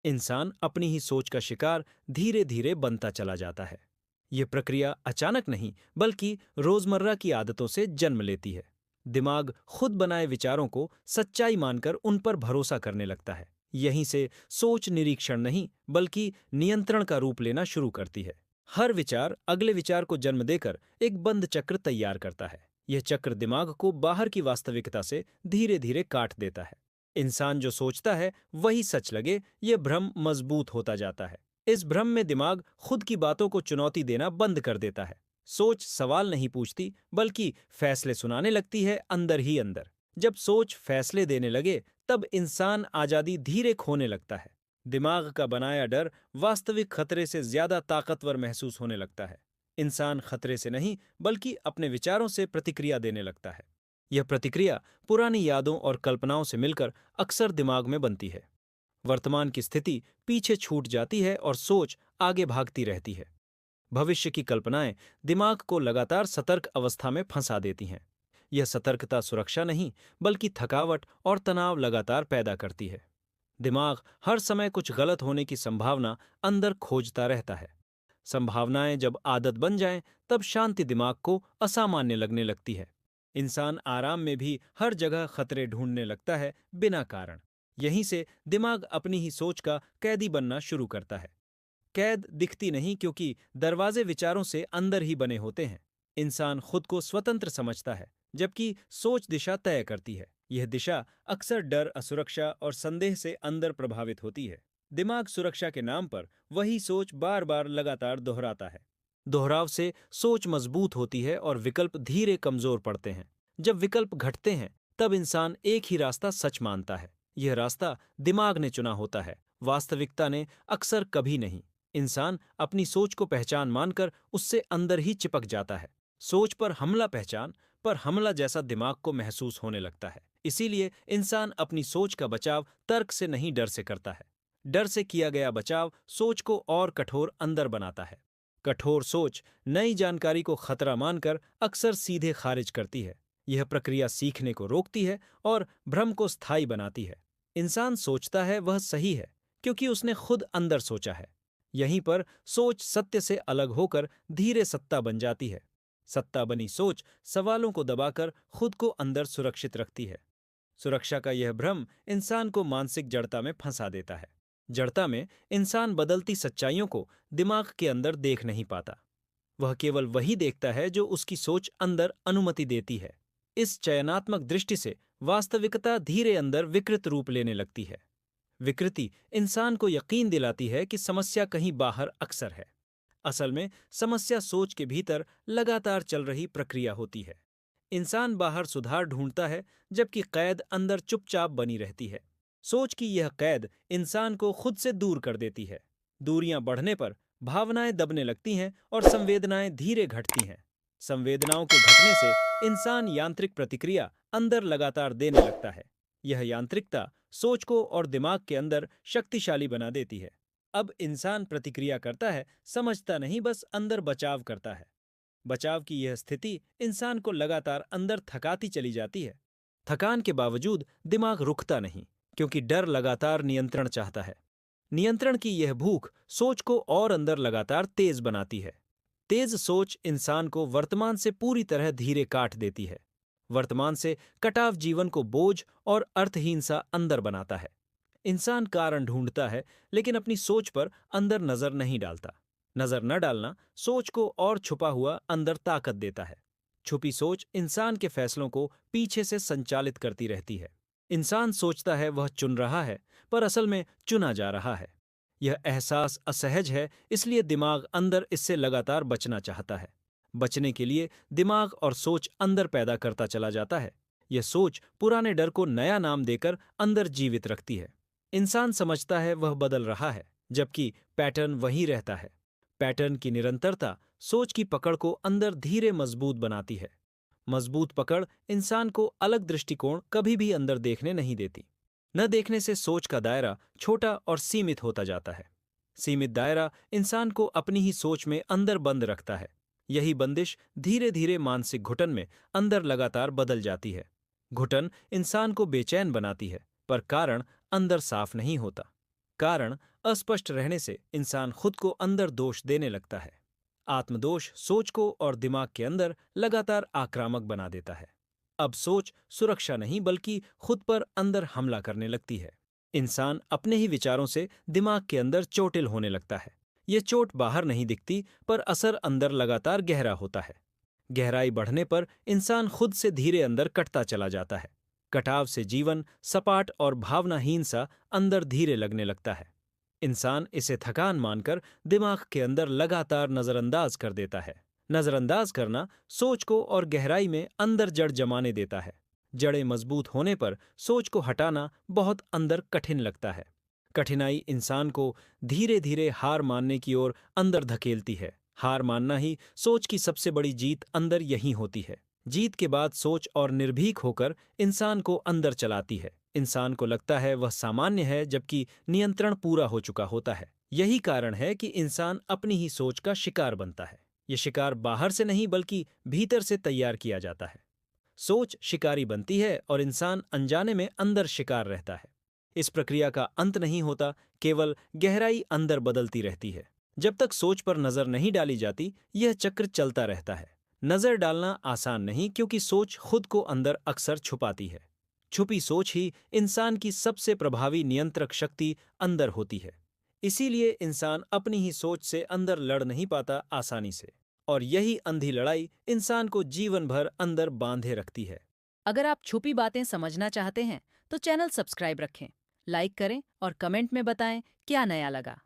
इंसान अपनी ही सोच का शिकार धीरे धीरे बनता चला जाता है। यह प्रक्रिया अचानक नहीं, बल्कि रोजमर्रा की आदतों से जन्म लेती है। दिमाग खुद बनाए विचारों को सच्चाई मानकर उन पर भरोसा करने लगता है। यहीं से सोच निरीक्षण नहीं, बल्कि नियंत्रण का रूप लेना शुरू करती है। हर विचार अगले विचार को जन्म देकर एक बंद चक्र तैयार करता है। यह चक्र दिमाग को बाहर की वास्तविकता से धीरे धीरे काट देता है। इंसान जो सोचता है वही सच लगे, यह भ्रम मजबूत होता जाता है। इस भ्रम में दिमाग खुद की बातों को चुनौती देना बंद कर देता है। सोच सवाल नहीं पूछती, बल्कि फैसले सुनाने लगती है अंदर ही अंदर। जब सोच फैसले देने लगे, तब इंसान आजादी धीरे खोने लगता है। दिमाग का बनाया डर वास्तविक खतरे से ज्यादा ताकतवर महसूस होने लगता है। इंसान खतरे से नहीं, बल्कि अपने विचारों से प्रतिक्रिया देने लगता है। यह प्रतिक्रिया पुरानी यादों और कल्पनाओं से मिलकर अक्सर दिमाग में बनती है। वर्तमान की स्थिति पीछे छूट जाती है और सोच आगे भागती रहती है। भविष्य की कल्पनाएं दिमाग को लगातार सतर्क अवस्था में फंसा देती हैं। यह सतर्कता सुरक्षा नहीं, बल्कि थकावट और तनाव लगातार पैदा करती है। दिमाग हर समय कुछ गलत होने की संभावना अंदर खोजता रहता है। संभावनाएं जब आदत बन जाएं, तब शांति दिमाग को असामान्य लगने लगती है। इंसान आराम में भी हर जगह खतरे ढूंढने लगता है बिना कारण। यहीं से दिमाग अपनी ही सोच का कैदी बनना शुरू करता है। कैद दिखती नहीं, क्योंकि दरवाजे विचारों से अंदर ही बने होते हैं। इंसान खुद को स्वतंत्र समझता है, जबकि सोच दिशा तय करती है। यह दिशा अक्सर डर, असुरक्षा और संदेह से अंदर प्रभावित होती है। दिमाग सुरक्षा के नाम पर वही सोच बार बार लगातार दोहराता है। दोहराव से सोच मजबूत होती है और विकल्प धीरे कमजोर पड़ते हैं। जब विकल्प घटते हैं, तब इंसान एक ही रास्ता सच मानता है। यह रास्ता दिमाग ने चुना होता है, वास्तविकता ने अक्सर कभी नहीं। इंसान अपनी सोच को पहचान मानकर उससे अंदर ही चिपक जाता है। सोच पर हमला पहचान पर हमला जैसा दिमाग को महसूस होने लगता है। इसीलिए इंसान अपनी सोच का बचाव तर्क से नहीं, डर से करता है। डर से किया गया बचाव सोच को और कठोर अंदर बनाता है। कठोर सोच नई जानकारी को खतरा मानकर अक्सर सीधे खारिज करती है। यह प्रक्रिया सीखने को रोकती है और भ्रम को स्थायी बनाती है। इंसान सोचता है वह सही है, क्योंकि उसने खुद अंदर सोचा है। यहीं पर सोच सत्य से अलग होकर धीरे सत्ता बन जाती है। सत्ता बनी सोच सवालों को दबाकर खुद को अंदर सुरक्षित रखती है। सुरक्षा का यह भ्रम इंसान को मानसिक जड़ता में फंसा देता है। जड़ता में इंसान बदलती सच्चाइयों को दिमाग के अंदर देख नहीं पाता। वह केवल वही देखता है जो उसकी सोच अंदर अनुमति देती है। इस चयनात्मक दृष्टि से वास्तविकता धीरे अंदर विकृत रूप लेने लगती है। विकृति इंसान को यकीन दिलाती है कि समस्या कहीं बाहर अक्सर है। असल में समस्या सोच के भीतर लगातार चल रही प्रक्रिया होती है। इंसान बाहर सुधार ढूंढता है, जबकि कैद अंदर चुपचाप बनी रहती है। सोच की यह कैद इंसान को खुद से दूर कर देती है। दूरियां बढ़ने पर भावनाएं दबने लगती हैं और संवेदनाएं धीरे घटती हैं। संवेदनाओं के घटने से इंसान यांत्रिक प्रतिक्रिया अंदर लगातार देने लगता है। यह यांत्रिकता सोच को और दिमाग के अंदर शक्तिशाली बना देती है। अब इंसान प्रतिक्रिया करता है, समझता नहीं, बस अंदर बचाव करता है। बचाव की यह स्थिति इंसान को लगातार अंदर थकाती चली जाती है। थकान के बावजूद दिमाग रुकता नहीं, क्योंकि डर लगातार नियंत्रण चाहता है। नियंत्रण की यह भूख सोच को और अंदर लगातार तेज बनाती है। तेज सोच इंसान को वर्तमान से पूरी तरह धीरे काट देती है। वर्तमान से कटाव जीवन को बोझ और अर्थहीन सा अंदर बनाता है। इंसान कारण ढूंढता है, लेकिन अपनी सोच पर अंदर नजर नहीं डालता। नजर न डालना सोच को और छुपा हुआ अंदर ताकत देता है। छुपी सोच इंसान के फैसलों को पीछे से संचालित करती रहती है। इंसान सोचता है वह चुन रहा है, पर असल में चुना जा रहा है। यह एहसास असहज है, इसलिए दिमाग अंदर इससे लगातार बचना चाहता है। बचने के लिए दिमाग और सोच अंदर पैदा करता चला जाता है। यह सोच पुराने डर को नया नाम देकर अंदर जीवित रखती है। इंसान समझता है वह बदल रहा है, जबकि पैटर्न वही रहता है। पैटर्न की निरंतरता सोच की पकड़ को अंदर धीरे मजबूत बनाती है। मजबूत पकड़ इंसान को अलग दृष्टिकोण कभी भी अंदर देखने नहीं देती। न देखने से सोच का दायरा छोटा और सीमित होता जाता है। सीमित दायरा इंसान को अपनी ही सोच में अंदर बंद रखता है। यही बंदिश धीरे धीरे मानसिक घुटन में अंदर लगातार बदल जाती है। घुटन इंसान को बेचैन बनाती है, पर कारण अंदर साफ नहीं होता। कारण अस्पष्ट रहने से इंसान खुद को अंदर दोष देने लगता है। आत्मदोष सोच को और दिमाग के अंदर लगातार आक्रामक बना देता है। अब सोच सुरक्षा नहीं बल्कि खुद पर अंदर हमला करने लगती है। इंसान अपने ही विचारों से दिमाग के अंदर चोटिल होने लगता है। ये चोट बाहर नहीं दिखती, पर असर अंदर लगातार गहरा होता है। गहराई बढ़ने पर इंसान खुद से धीरे अंदर कटता चला जाता है। कटाव से जीवन सपाट और भावनाहीन सा अंदर धीरे लगने लगता है। इंसान इसे थकान मानकर दिमाग के अंदर लगातार नजरअंदाज कर देता है। नजरअंदाज करना सोच को और गहराई में अंदर जड़ जमाने देता है। जड़ें मजबूत होने पर सोच को हटाना बहुत अंदर कठिन लगता है। कठिनाई इंसान को धीरे धीरे हार मानने की ओर अंदर धकेलती है। हार मानना ही सोच की सबसे बड़ी जीत अंदर यही होती है। जीत के बाद सोच और निर्भीक होकर इंसान को अंदर चलाती है। इंसान को लगता है वह सामान्य है, जबकि नियंत्रण पूरा हो चुका होता है। यही कारण है कि इंसान अपनी ही सोच का शिकार बनता है। यह शिकार बाहर से नहीं बल्कि भीतर से तैयार किया जाता है। सोच शिकारी बनती है और इंसान अनजाने में अंदर शिकार रहता है। इस प्रक्रिया का अंत नहीं होता, केवल गहराई अंदर बदलती रहती है। जब तक सोच पर नजर नहीं डाली जाती, यह चक्र चलता रहता है। नजर डालना आसान नहीं, क्योंकि सोच खुद को अंदर अक्सर छुपाती है। छुपी सोच ही इंसान की सबसे प्रभावी नियंत्रक शक्ति अंदर होती है। इसीलिए इंसान अपनी ही सोच से अंदर लड़ नहीं पाता आसानी से, और यही अंधी लड़ाई इंसान को जीवन भर अंदर बांधे रखती है। अगर आप छुपी बातें समझना चाहते हैं तो चैनल सब्सक्राइब रखें, लाइक करें और कमेंट में बताएं क्या नया लगा।